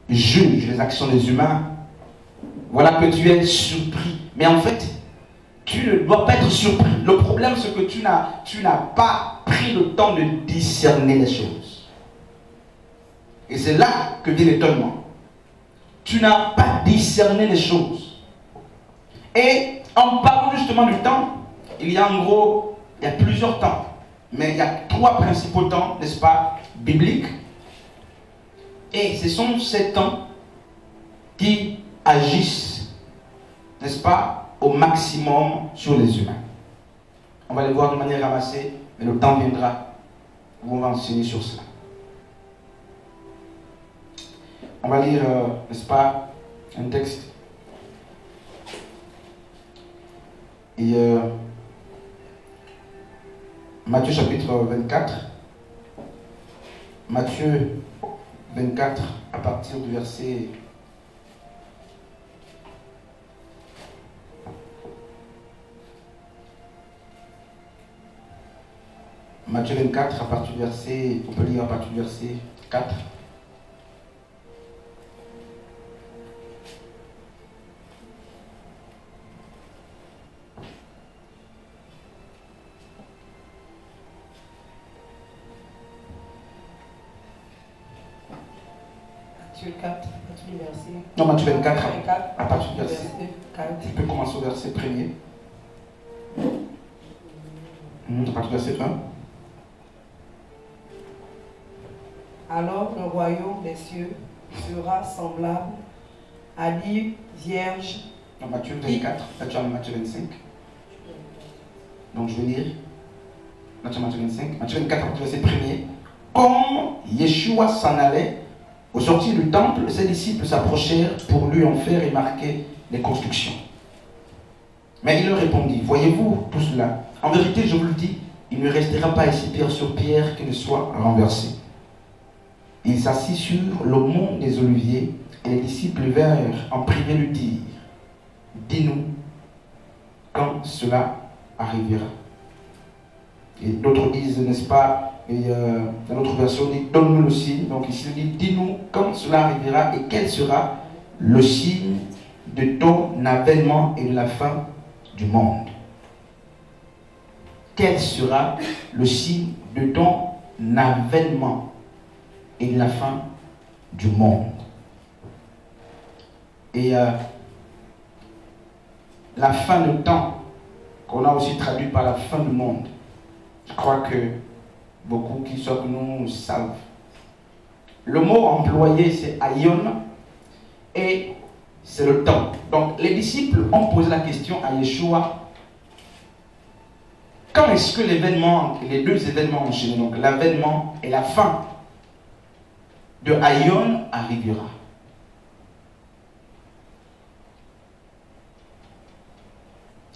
juges les actions des humains, voilà que tu es surpris. Mais en fait, tu ne dois pas être surpris. Le problème, c'est que tu n'as pas pris le temps de discerner les choses. Et c'est là que vient l'étonnement. Tu n'as pas discerné les choses. Et en parlant justement du temps, il y a en gros, il y a plusieurs temps. Mais il y a 3 principaux temps, n'est-ce pas, bibliques. Et ce sont ces temps qui agissent, n'est-ce pas, au maximum sur les humains. On va les voir de manière ramassée, mais le temps viendra où on va enseigner sur cela. On va lire, n'est-ce pas, un texte. Et Matthieu chapitre 24. Matthieu 24, à partir du verset... Matthieu 24, à partir du verset... On peut lire à partir du verset 4. Matthieu 4, à partir du verset... Non, Matthieu 24, à partir du verset verset 4. Tu peux commencer au verset 1er. À partir du verset 1. Alors le royaume des cieux sera semblable à 10 vierges. Non, Matthieu 24, Matthieu 25. Donc je vais lire. Matthieu 25. Matthieu 24, à partir du verset 1er. Comme Yeshua s'en allait, au sortir du temple, ses disciples s'approchèrent pour lui en faire remarquer les constructions. Mais il leur répondit, voyez-vous tout cela? En vérité, je vous le dis, il ne restera pas ici pierre sur pierre qui ne soit renversée. Il s'assit sur le mont des Oliviers et les disciples vinrent en privé lui dire, dis-nous quand cela arrivera. Et d'autres disent, n'est-ce pas, et dans notre version, on dit, donne-nous le signe. Donc ici, il dit, dis-nous quand cela arrivera et quel sera le signe de ton avènement et de la fin du monde. Quel sera le signe de ton avènement et de la fin du monde. Et la fin de temps, qu'on a aussi traduit par la fin du monde, je crois que beaucoup qui sont que nous savent. Le mot employé, c'est aion, et c'est le temps. Donc les disciples ont posé la question à Yeshua, quand est-ce que l'événement, les deux événements enchaînés, donc l'avènement et la fin de aion arrivera?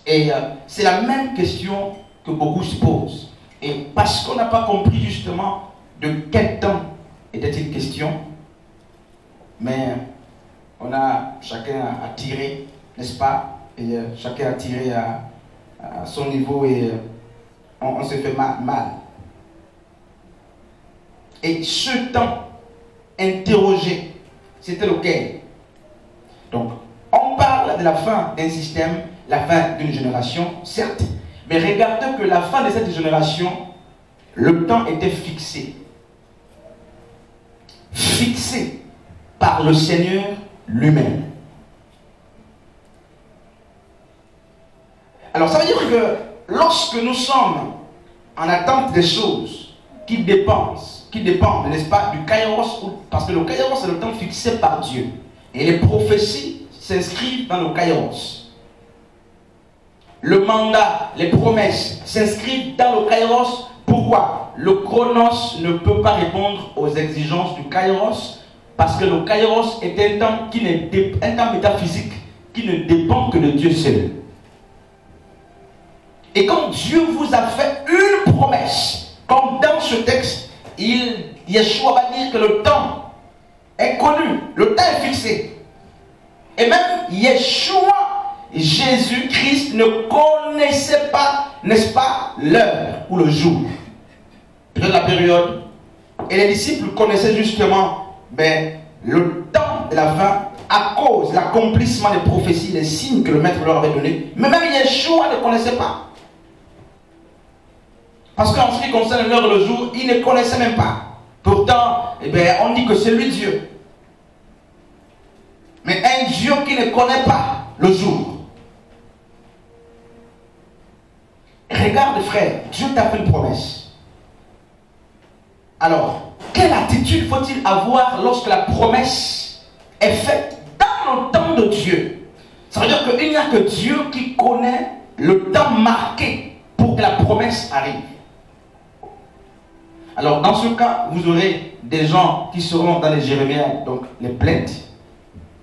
Et c'est la même question que beaucoup se posent. Et parce qu'on n'a pas compris justement de quel temps était-il question, mais on a chacun à tirer, n'est-ce pas? Et chacun a tiré à son niveau et on se fait mal. Et ce temps interrogé, c'était lequel? Donc, on parle de la fin d'un système, la fin d'une génération, certes, mais regardez que la fin de cette génération, le temps était fixé. Fixé par le Seigneur lui-même. Alors ça veut dire que lorsque nous sommes en attente des choses qui dépendent, n'est-ce pas, du kairos, parce que le kairos c'est le temps fixé par Dieu. Et les prophéties s'inscrivent dans le kairos. Le mandat, les promesses s'inscrivent dans le kairos. Pourquoi? Le chronos ne peut pas répondre aux exigences du kairos, parce que le kairos est un temps, un temps métaphysique qui ne dépend que de Dieu seul. Et quand Dieu vous a fait une promesse, comme dans ce texte, Yeshua va dire que le temps est connu, le temps est fixé. Et même Yeshua, Jésus-Christ, ne connaissait pas, n'est-ce pas, l'heure ou le jour. Peut-être la période. Et les disciples connaissaient justement le temps de la fin, à cause de l'accomplissement des prophéties, des signes que le maître leur avait donnés, mais même Yeshua ne connaissait pas. Parce qu'en ce qui concerne l'heure et le jour, il ne connaissait même pas. Pourtant, eh bien, on dit que c'est lui Dieu. Mais un Dieu qui ne connaît pas le jour. Regarde frère, Dieu t'a fait une promesse. Alors, quelle attitude faut-il avoir lorsque la promesse est faite dans le temps de Dieu? Ça veut dire qu'il n'y a que Dieu qui connaît le temps marqué pour que la promesse arrive. Alors, dans ce cas, vous aurez des gens qui seront dans les Jérémiades, donc les plaintes.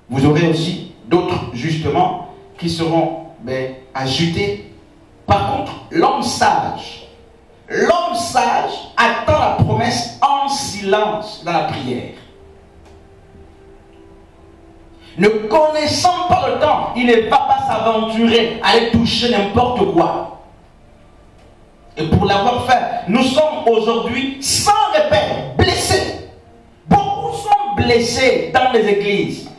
Vous aurez aussi d'autres, justement, qui seront agités. Par contre, l'homme sage attend la promesse en silence dans la prière. Ne connaissant pas le temps, il ne va pas s'aventurer à aller toucher n'importe quoi. Et pour l'avoir fait, nous sommes aujourd'hui sans repère, blessés. Beaucoup sont blessés dans les églises,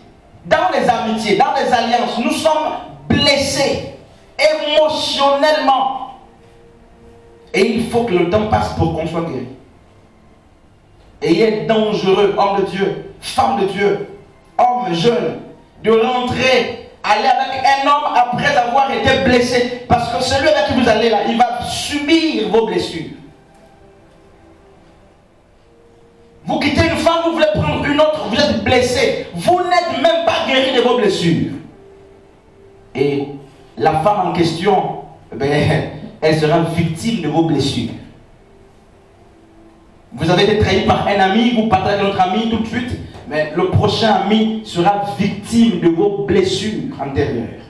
dans les amitiés, dans les alliances. Nous sommes blessés émotionnellement. Et il faut que le temps passe pour qu'on soit guéri. Et il est dangereux, homme de Dieu, femme de Dieu, homme jeune, de rentrer, aller avec un homme après avoir été blessé. Parce que celui avec qui vous allez là, il va subir vos blessures. Vous quittez une femme, vous voulez prendre une autre, vous êtes blessé. Vous n'êtes même pas guéri de vos blessures. Et la femme en question, elle sera victime de vos blessures. Vous avez été trahi par un ami, vous partez avec notre ami tout de suite, mais le prochain ami sera victime de vos blessures antérieures.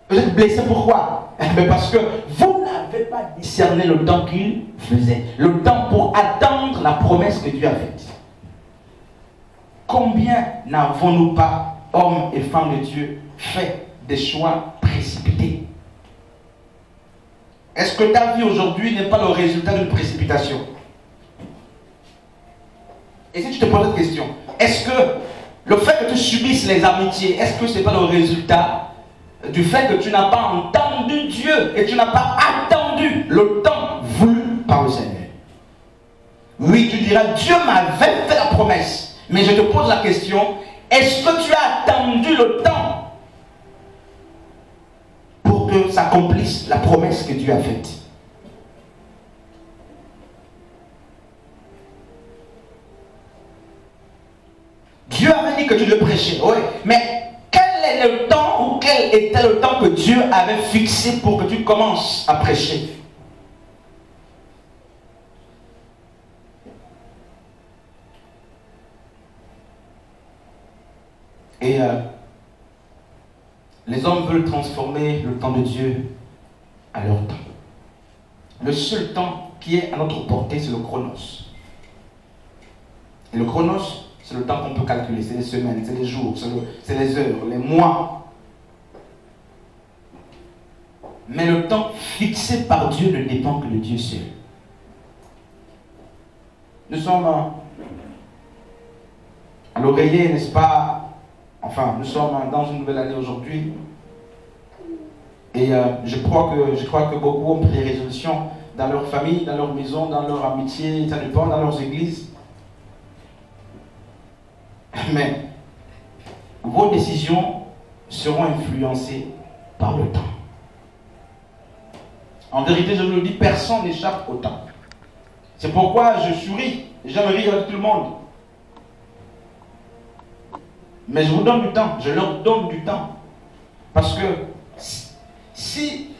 Vous êtes blessé pourquoi? Parce que vous n'avez pas discerné le temps qu'il faisait. Le temps pour attendre la promesse que Dieu a faite. Combien n'avons-nous pas, hommes et femmes de Dieu, fait des choix précipités? Est-ce que ta vie aujourd'hui n'est pas le résultat d'une précipitation? Et si tu te poses cette question, est-ce que le fait que tu subisses les amitiés, est-ce que ce n'est pas le résultat du fait que tu n'as pas entendu Dieu et tu n'as pas attendu le temps voulu par le Seigneur? Oui, tu diras, Dieu m'avait fait la promesse. Mais je te pose la question, est-ce que tu as attendu le temps pour que s'accomplisse la promesse que Dieu a faite? Dieu avait dit que tu le prêchais, oui, mais quel est le temps ou quel était le temps que Dieu avait fixé pour que tu commences à prêcher? Et les hommes veulent transformer le temps de Dieu à leur temps. Le seul temps qui est à notre portée, c'est le chronos. Et le chronos, c'est le temps qu'on peut calculer, c'est les semaines, c'est les jours, c'est les heures, les mois. Mais le temps fixé par Dieu ne dépend que de Dieu seul. Nous sommes à l'oreiller, n'est-ce pas? Enfin, nous sommes dans une nouvelle année aujourd'hui. Et je crois que beaucoup ont pris des résolutions dans leur famille, dans leur maison, dans leur amitié, ça dépend, dans leurs églises. Mais vos décisions seront influencées par le temps. En vérité, je vous le dis, personne n'échappe au temps. C'est pourquoi je souris, j'aime rire avec tout le monde. Mais je vous donne du temps, je leur donne du temps. Parce que si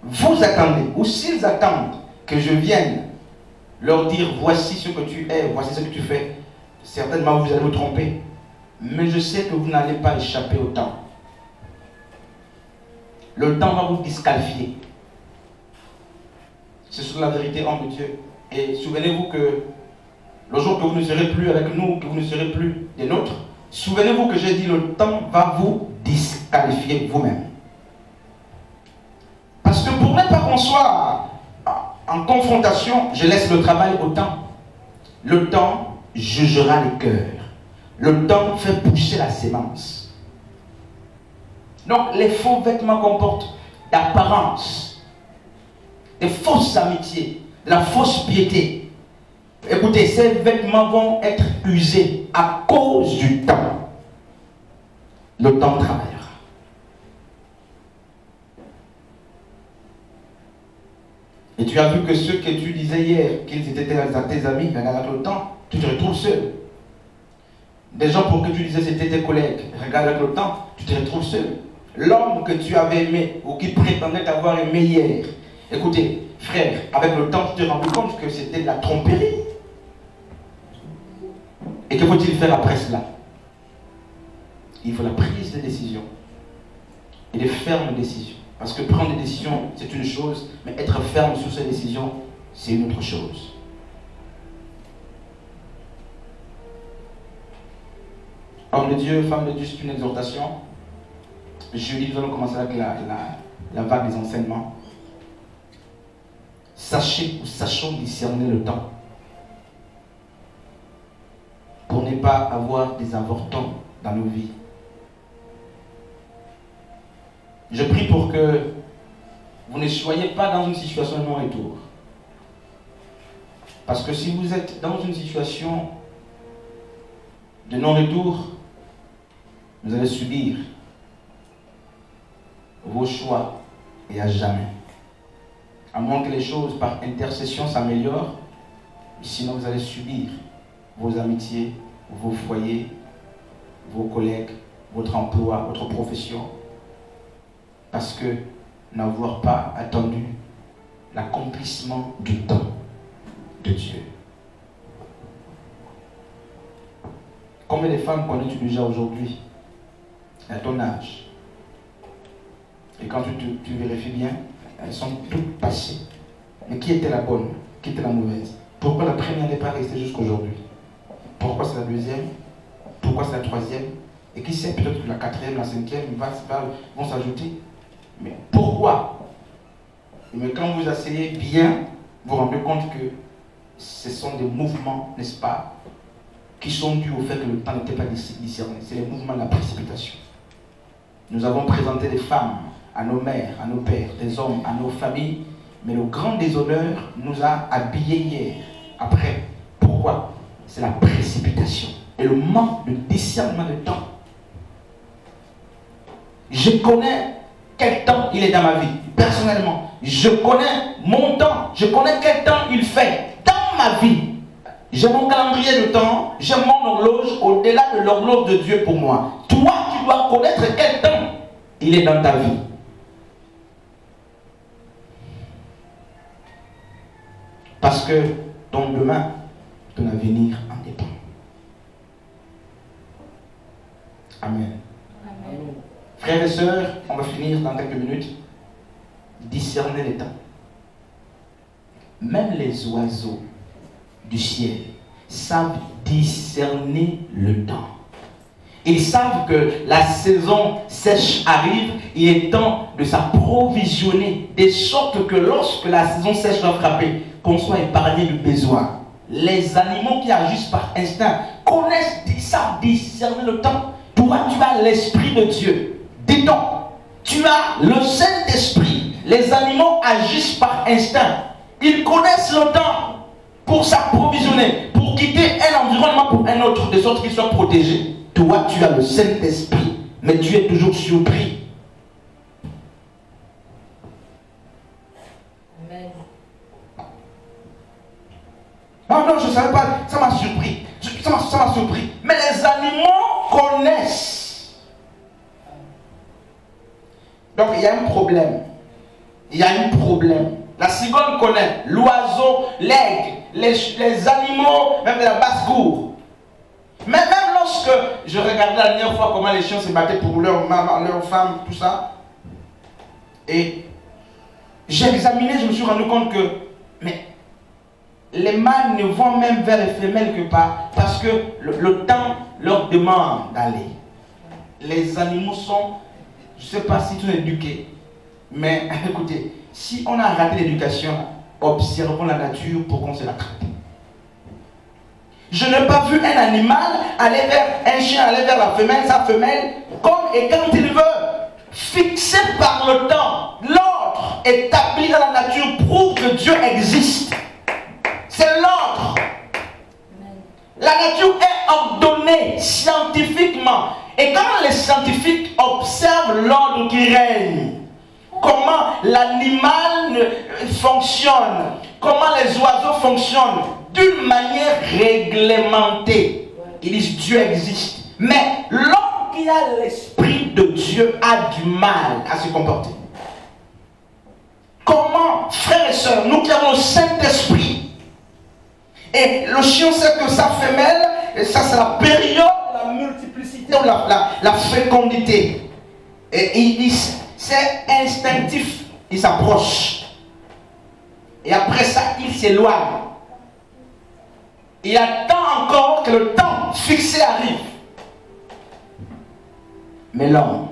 vous attendez, ou s'ils attendent que je vienne leur dire voici ce que tu es, voici ce que tu fais, certainement vous allez vous tromper. Mais je sais que vous n'allez pas échapper au temps. Le temps va vous disqualifier. C'est sur la vérité, homme de Dieu. Et souvenez-vous que le jour que vous ne serez plus avec nous, que vous ne serez plus des nôtres, souvenez-vous que j'ai dit le temps va vous disqualifier vous-même. Parce que pour ne pas qu'on soit en confrontation, je laisse le travail au temps. Le temps jugera les cœurs. Le temps fait pousser la sémence. Donc les faux vêtements comportent d'apparence, des fausses amitiés, de la fausse piété. Écoutez, ces vêtements vont être usés à cause du temps. Le temps travaillera. Et tu as vu que ceux que tu disais hier, qu'ils étaient tes amis, regarde avec le temps, tu te retrouves seul. Des gens pour que tu disais c'était tes collègues, regarde avec le temps, tu te retrouves seul. L'homme que tu avais aimé ou qui prétendait t'avoir aimé hier, écoutez, frère, avec le temps, tu te rends compte que c'était de la tromperie. Et que faut-il faire après cela? Il faut la prise de décision. Et de fermes décisions. Parce que prendre des décisions, c'est une chose, mais être ferme sur ces décisions, c'est une autre chose. Homme de Dieu, femme de Dieu, c'est une exhortation. Jeudi, nous allons commencer avec la vague des enseignements. Sachez ou sachons discerner le temps. Pour ne pas avoir des avortons dans nos vies. Je prie pour que vous ne soyez pas dans une situation de non-retour. Parce que si vous êtes dans une situation de non-retour, vous allez subir vos choix et à jamais. À moins que les choses par intercession s'améliorent, sinon vous allez subir vos amitiés, vos foyers, vos collègues, votre emploi, votre profession. Parce que n'avoir pas attendu l'accomplissement du temps de Dieu. Combien de femmes connais-tu déjà aujourd'hui à ton âge? Et quand tu vérifies bien, elles sont toutes passées. Mais qui était la bonne? Qui était la mauvaise? Pourquoi la première n'est pas restée jusqu'aujourd'hui? Pourquoi c'est la deuxième? Pourquoi c'est la troisième? Et qui sait, peut-être que la quatrième, la cinquième vont s'ajouter. Mais pourquoi? Mais quand vous asseyez bien, vous vous rendez compte que ce sont des mouvements, n'est-ce pas, qui sont dus au fait que le temps n'était pas discerné. C'est les mouvements de la précipitation. Nous avons présenté des femmes à nos mères, à nos pères, des hommes, à nos familles, mais le grand déshonneur nous a habillés hier. Après, pourquoi? C'est la précipitation et le manque de discernement de temps. Je connais quel temps il est dans ma vie, personnellement. Je connais mon temps, je connais quel temps il fait dans ma vie. J'ai mon calendrier de temps, j'ai mon horloge au-delà de l'horloge de Dieu pour moi. Toi, tu dois connaître quel temps il est dans ta vie. Parce que ton demain, ton avenir en dépend. Amen. Amen. Frères et sœurs, on va finir dans quelques minutes. Discerner les temps. Même les oiseaux du ciel savent discerner le temps. Ils savent que la saison sèche arrive, il est temps de s'approvisionner, de sorte que lorsque la saison sèche va frapper, qu'on soit épargné du besoin. Les animaux qui agissent par instinct connaissent, savent discerner le temps. Toi, tu as l'Esprit de Dieu. Dis-donc, tu as le Saint-Esprit. Les animaux agissent par instinct. Ils connaissent le temps pour s'approvisionner, pour quitter un environnement pour un autre, de sorte qu'ils soient protégés. Toi, tu as le Saint-Esprit, mais tu es toujours surpris. Amen. Non, je ne savais pas, ça m'a surpris. Ça m'a surpris. Mais les animaux connaissent. Donc, il y a un problème. Il y a un problème. La cigogne connaît, l'oiseau, l'aigle, les animaux, même de la basse-cour. Mais même lorsque je regardais la dernière fois comment les chiens se battaient pour leur maman, leur femme, tout ça, et j'ai examiné, je me suis rendu compte que mais les mâles ne vont même vers les femelles que pas, parce que le temps leur demande d'aller. Les animaux sont, je ne sais pas si tout est éduqué, mais écoutez, si on a raté l'éducation, observons la nature pour qu'on se la traite. Je n'ai pas vu un animal aller vers un chien, aller vers la femelle, sa femelle, comme et quand il veut. Fixé par le temps, l'ordre établi dans la nature prouve que Dieu existe. C'est l'ordre. La nature est ordonnée scientifiquement. Et quand les scientifiques observent l'ordre qui règne, comment l'animal fonctionne, comment les oiseaux fonctionnent, d'une manière réglementée, ils disent Dieu existe. Mais l'homme qui a l'esprit de Dieu a du mal à se comporter. Comment, frères et sœurs, nous qui avons le Saint-Esprit, et le chien sait que sa femelle, et ça c'est la période de la multiplicité ou la fécondité. Et c'est instinctif, il s'approche. Et après ça, il s'éloigne. Il attend encore que le temps fixé arrive. Mais l'homme,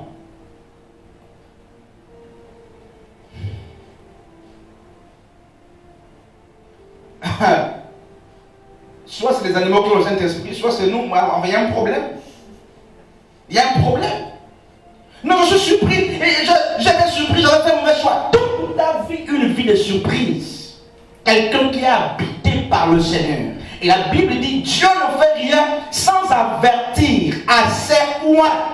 soit c'est les animaux qui ont le Saint-Esprit, soit c'est nous, il y a un problème. Il y a un problème. Non, je suis surpris, j'étais surpris, j'avais fait un mauvais choix. Toute ta vie, une vie de surprise. Quelqu'un qui est habité par le Seigneur. Et la Bible dit, Dieu ne fait rien sans avertir à ses oints.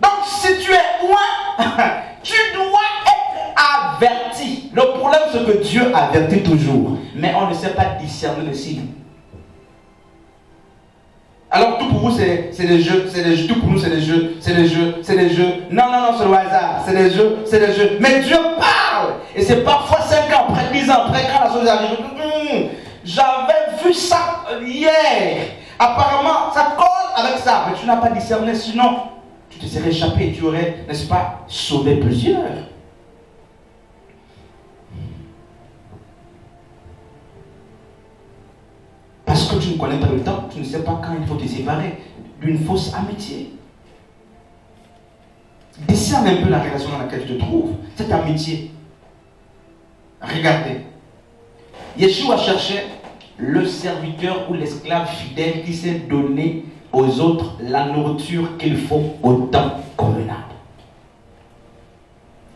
Donc si tu es oint, tu dois être averti. Le problème c'est que Dieu avertit toujours. Mais on ne sait pas discerner le signe. Alors tout pour vous c'est des jeux, tout pour nous c'est des jeux, c'est des jeux. Non, c'est le hasard, c'est des jeux. Mais Dieu parle. Et c'est parfois 5 ans après, 10 ans après, quand la chose arrive. J'avais vu ça hier. Apparemment, ça colle avec ça. Mais tu n'as pas discerné, sinon tu te serais échappé et tu aurais, n'est-ce pas, sauvé plusieurs. Parce que tu ne connais pas le temps, tu ne sais pas quand il faut te séparer d'une fausse amitié. Discerne un peu la relation dans laquelle tu te trouves, cette amitié. Regardez. Yeshua cherchait le serviteur ou l'esclave fidèle qui s'est donné aux autres la nourriture qu'il faut au temps convenable.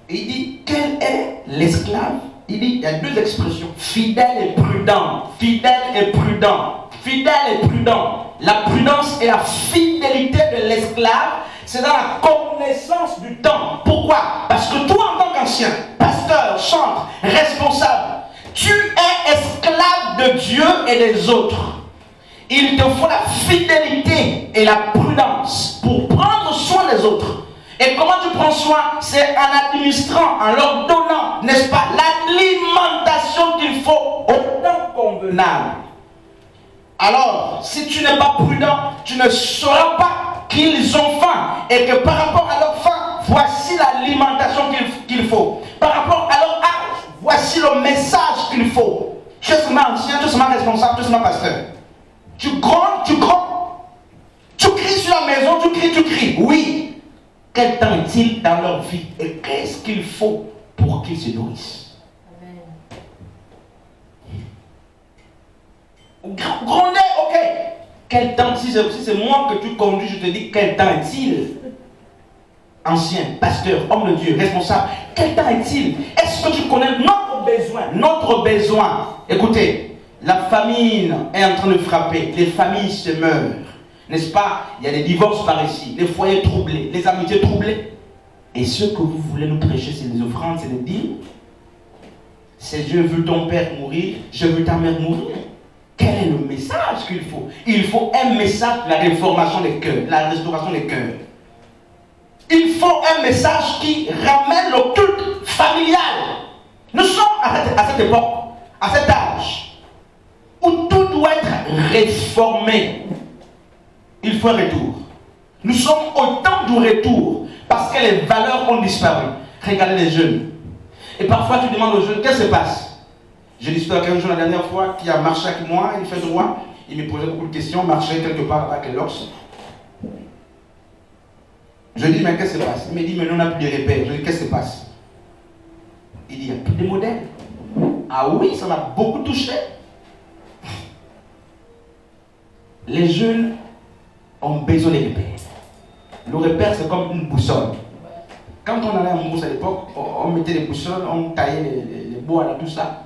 Il dit, quel est l'esclave? Il dit, il y a 2 expressions, fidèle et prudent. Fidèle et prudent. Fidèle et prudent. La prudence et la fidélité de l'esclave, c'est dans la connaissance du temps. Pourquoi? Parce que toi, en tant qu'ancien, pasteur, chantre, responsable, tu es esclave de Dieu et des autres. Il te faut la fidélité et la prudence pour prendre soin des autres. Et comment tu prends soin? C'est en administrant, en leur donnant, n'est-ce pas, l'alimentation qu'il faut au temps convenable. Alors, si tu n'es pas prudent, tu ne sauras pas qu'ils ont faim et que par rapport à leur faim, voici l'alimentation qu'il faut. Par rapport à leur âge, voici le message qu'il faut. Tu es seulement ancien, tu es seulement responsable, tu es seulement pasteur. Tu grondes, tu cries sur la maison, tu cries. Oui. Quel temps est-il dans leur vie? Et qu'est-ce qu'il faut pour qu'ils se nourrissent? Grondez, ok. Quel temps, si c'est moi que tu conduis, je te dis, quel temps est-il? Ancien, pasteur, homme de Dieu, responsable, quel temps est-il? Est-ce que tu connais notre besoin? Écoutez, la famine est en train de frapper, les familles se meurent. N'est-ce pas? Il y a des divorces par ici, les foyers troublés, les amitiés troublées. Et ce que vous voulez nous prêcher, c'est des offrandes, c'est des dîmes. C'est je veux ton père mourir, je veux ta mère mourir. Quel est le message qu'il faut? Il faut un message de la réformation des cœurs, de la restauration des cœurs. Il faut un message qui ramène le culte familial. Nous sommes à cette époque, à cet âge, où tout doit être réformé. Il faut un retour. Nous sommes au temps du retour parce que les valeurs ont disparu. Regardez les jeunes. Et parfois tu demandes aux jeunes, qu'est-ce qui se passe? J'ai discuté avec un jeune la dernière fois qui a marché avec moi, il fait droit. Il me posait beaucoup de questions, marchait quelque part avec l'ox. Je lui dis, mais qu'est-ce qui se passe? Il me dit, mais nous on n'a plus de repères. Je lui dis, qu'est-ce qui se passe? Il dit, il n'y a plus de modèles. Ah oui, ça m'a beaucoup touché. Les jeunes ont besoin des repères. Le repère, c'est comme une boussole. Quand on allait en brousse à l'époque, on mettait les boussoles, on taillait les bois, là, tout ça.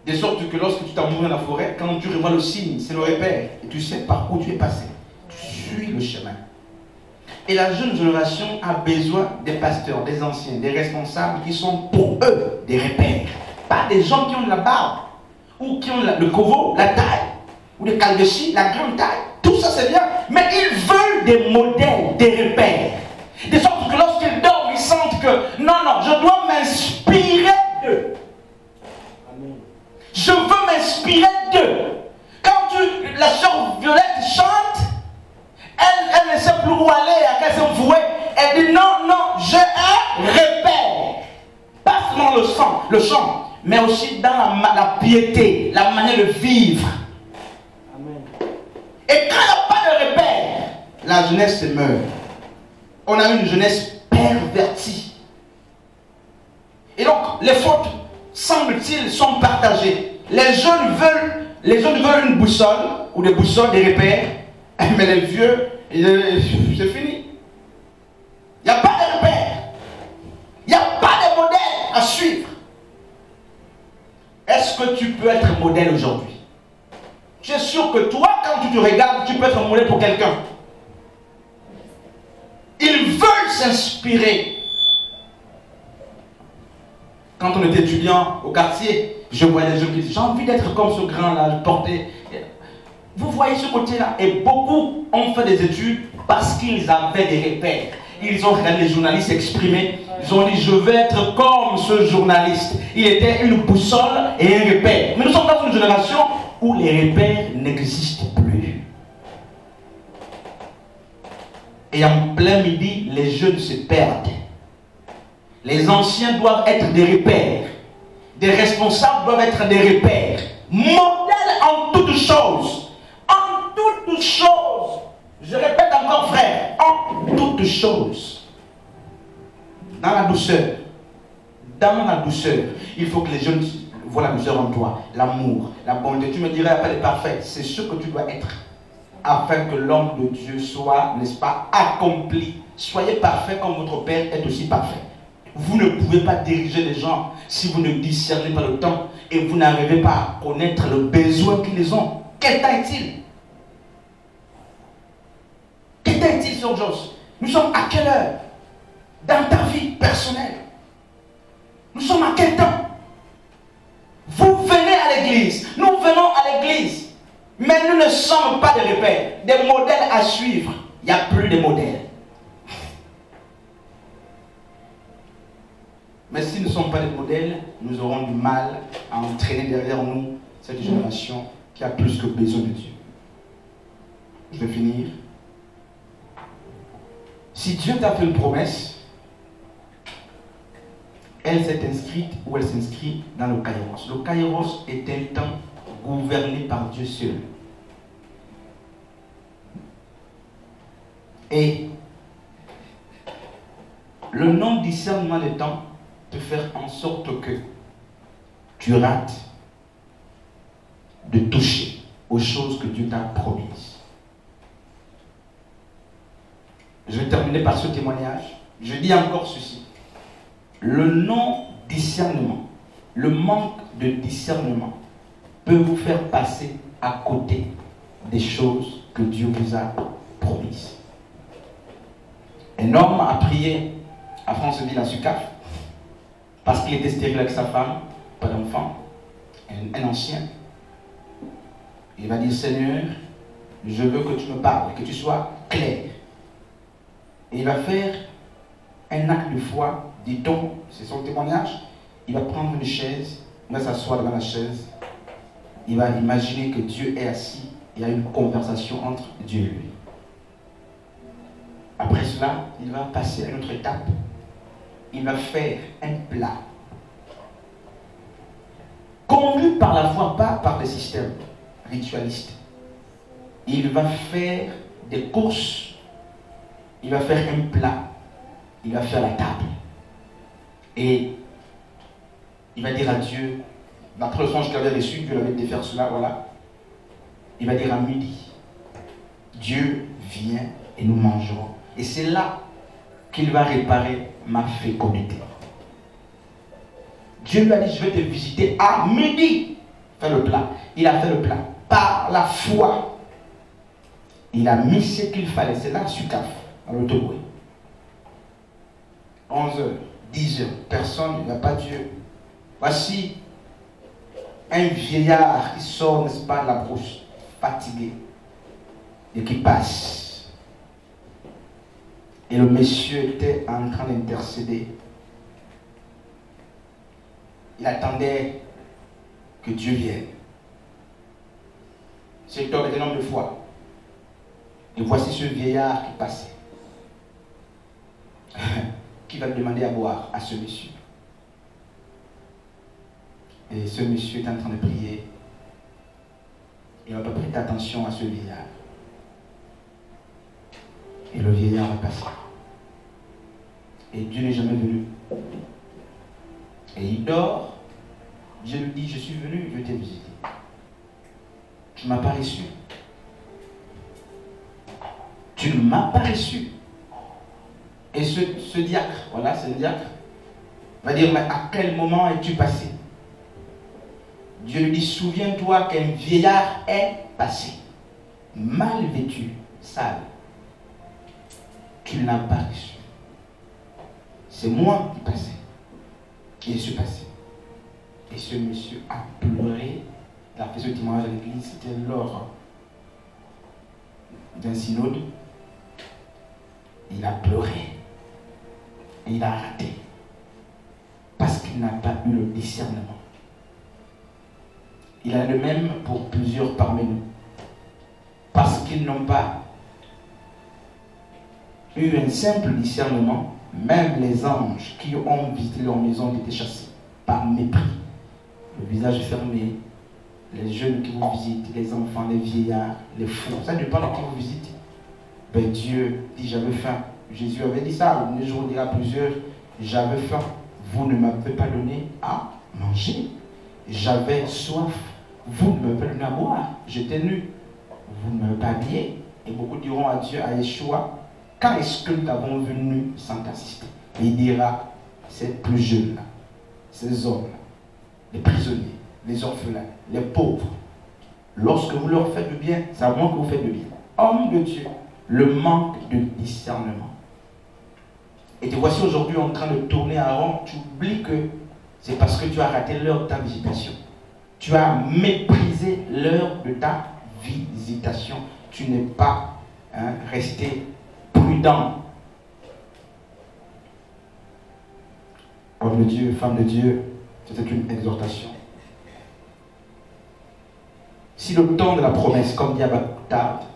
De sorte que lorsque tu t'envoies dans la forêt, quand tu revois le signe, c'est le repère. Et tu sais par où tu es passé. Tu suis le chemin. Et la jeune génération a besoin des pasteurs, des anciens, des responsables qui sont pour eux des repères. Pas des gens qui ont de la barbe, ou qui ont le covo, la taille, ou le calvéchi, la grande taille. Tout ça c'est bien, mais ils veulent des modèles, des repères. De sorte que lorsqu'ils dorment, ils sentent que non, je dois m'inspirer d'eux. Je veux m'inspirer d'eux. Quand la sœur Violette chante, elle ne sait plus où aller, à quel sens vouer. Elle dit non, j'ai un repère. Pas seulement le chant, mais aussi dans la piété, la manière de vivre. Amen. Et quand il n'y a pas de repère, la jeunesse se meurt. On a une jeunesse pervertie. Et donc, les fautes, semble-t-il, sont partagées. Les jeunes veulent une boussole, ou des boussoles, des repères, mais les vieux, c'est fini. Il n'y a pas de repères. Il n'y a pas de modèle à suivre. Est-ce que tu peux être modèle aujourd'hui? Je suis sûr que toi, quand tu te regardes, tu peux être un modèle pour quelqu'un. Ils veulent s'inspirer. Quand on était étudiant au quartier, je voyais les gens qui disaient, j'ai envie d'être comme ce grand-là, porter. Vous voyez ce côté-là. Et beaucoup ont fait des études parce qu'ils avaient des repères. Ils ont regardé les journalistes s'exprimer. Ils ont dit, je veux être comme ce journaliste. Il était une boussole et un repère. Mais nous sommes dans une génération où les repères n'existent plus. Et en plein midi, les jeunes se perdent. Les anciens doivent être des repères. Des responsables doivent être des repères. Modèles en toutes choses. En toutes choses. Je répète encore, frère. En toutes choses. Dans la douceur. Dans la douceur. Il faut que les jeunes voient la douceur en toi. L'amour, la bonté. Tu me dirais, appelle parfait. C'est ce que tu dois être. Afin que l'homme de Dieu soit, n'est-ce pas, accompli. Soyez parfait comme votre Père est aussi parfait. Vous ne pouvez pas diriger les gens si vous ne discernez pas le temps et vous n'arrivez pas à connaître le besoin qu'ils ont. Quel temps est-il? Quel temps est-il sur Joss? Nous sommes à quelle heure? Dans ta vie personnelle. Nous sommes à quel temps? Vous venez à l'église. Nous venons à l'église. Mais nous ne sommes pas des repères, des modèles à suivre. Il n'y a plus de modèles. Mais si nous ne sommes pas des modèles, nous aurons du mal à entraîner derrière nous cette génération qui a plus que besoin de Dieu. Je vais finir. Si Dieu t'a fait une promesse, elle s'est inscrite ou elle s'inscrit dans le Kairos. Le Kairos est un temps gouverné par Dieu seul. Et le non-discernement des temps peut faire en sorte que tu rates de toucher aux choses que Dieu t'a promises. Je vais terminer par ce témoignage. Je dis encore ceci. Le non-discernement, le manque de discernement peut vous faire passer à côté des choses que Dieu vous a promises. Un homme a prié à Franceville à Sucaf parce qu'il était stérile avec sa femme, pas d'enfant, un ancien. Il va dire, Seigneur, je veux que tu me parles, que tu sois clair. Et il va faire un acte de foi, dit-on, c'est son témoignage. Il va prendre une chaise, il va s'asseoir devant la chaise. Il va imaginer que Dieu est assis. Il y a une conversation entre Dieu et lui. Après cela, il va passer à une autre étape. Il va faire un plat. Conduit par la foi, pas par les systèmes ritualistes. Il va faire des courses. Il va faire un plat. Il va faire la table. Et il va dire à Dieu, d'après le songe qu'il avait reçu, Dieu l'avait dit de faire cela, voilà. Il va dire à midi, Dieu vient et nous mangerons. Et c'est là qu'il va réparer ma fécondité. Dieu lui a dit, je vais te visiter à midi. Fais le plat. Il a fait le plat. Par la foi, il a mis ce qu'il fallait. C'est là, Sukaf, dans l'autobus. 11h, 10h, personne, il n'y a pas Dieu. Voici un vieillard qui sort, n'est-ce pas, de la brousse, fatigué, et qui passe. Et le monsieur était en train d'intercéder. Il attendait que Dieu vienne. Cet homme était un homme de foi. Et voici ce vieillard qui passait. Qui va demander à boire à ce monsieur. Et ce monsieur est en train de prier. Il ne va pas prêter attention à ce vieillard. Et le vieillard va passer. Et Dieu n'est jamais venu. Et il dort. Dieu lui dit, je suis venu, je t'ai visité. Tu ne m'as pas reçu. Tu ne m'as pas reçu. Et ce diacre, voilà, c'est le diacre, va dire, mais à quel moment es-tu passé? Dieu lui dit, souviens-toi qu'un vieillard est passé, mal vêtu, sale. Tu ne l'as pas reçu. C'est moi qui passais. Et je suis passé. Et ce monsieur a pleuré. Il a fait ce témoignage à l'église. C'était lors d'un synode. Il a pleuré. Et il a raté. Parce qu'il n'a pas eu le discernement. Il a le même pour plusieurs parmi nous. Parce qu'ils n'ont pas eu un simple discernement, même les anges qui ont visité leur maison ont été chassés par mépris. Le visage fermé, les jeunes qui vous visitent, les enfants, les vieillards, les fous, ça dépend de qui vous visitez. Ben Dieu dit, j'avais faim. Jésus avait dit ça, un jour il dira à plusieurs, j'avais faim, vous ne m'avez pas donné à manger. J'avais soif, vous ne m'avez pas donné à boire. J'étais nu, vous ne m'avez pas habillé. Et beaucoup diront à Dieu, à Yeshua, quand est-ce que nous t'avons vu nu sans t'assister? Et il dira, ces plus jeunes-là, ces hommes-là, les prisonniers, les orphelins, les pauvres, lorsque vous leur faites du bien, c'est à moi que vous faites du bien. Homme de Dieu, le manque de discernement. Et te voici aujourd'hui en train de tourner en rond, tu oublies que c'est parce que tu as raté l'heure de ta visitation. Tu as méprisé l'heure de ta visitation. Tu n'es pas resté prudent. Homme de Dieu, femme de Dieu, c'était une exhortation. Si le temps de la promesse, comme dit Habakkuk,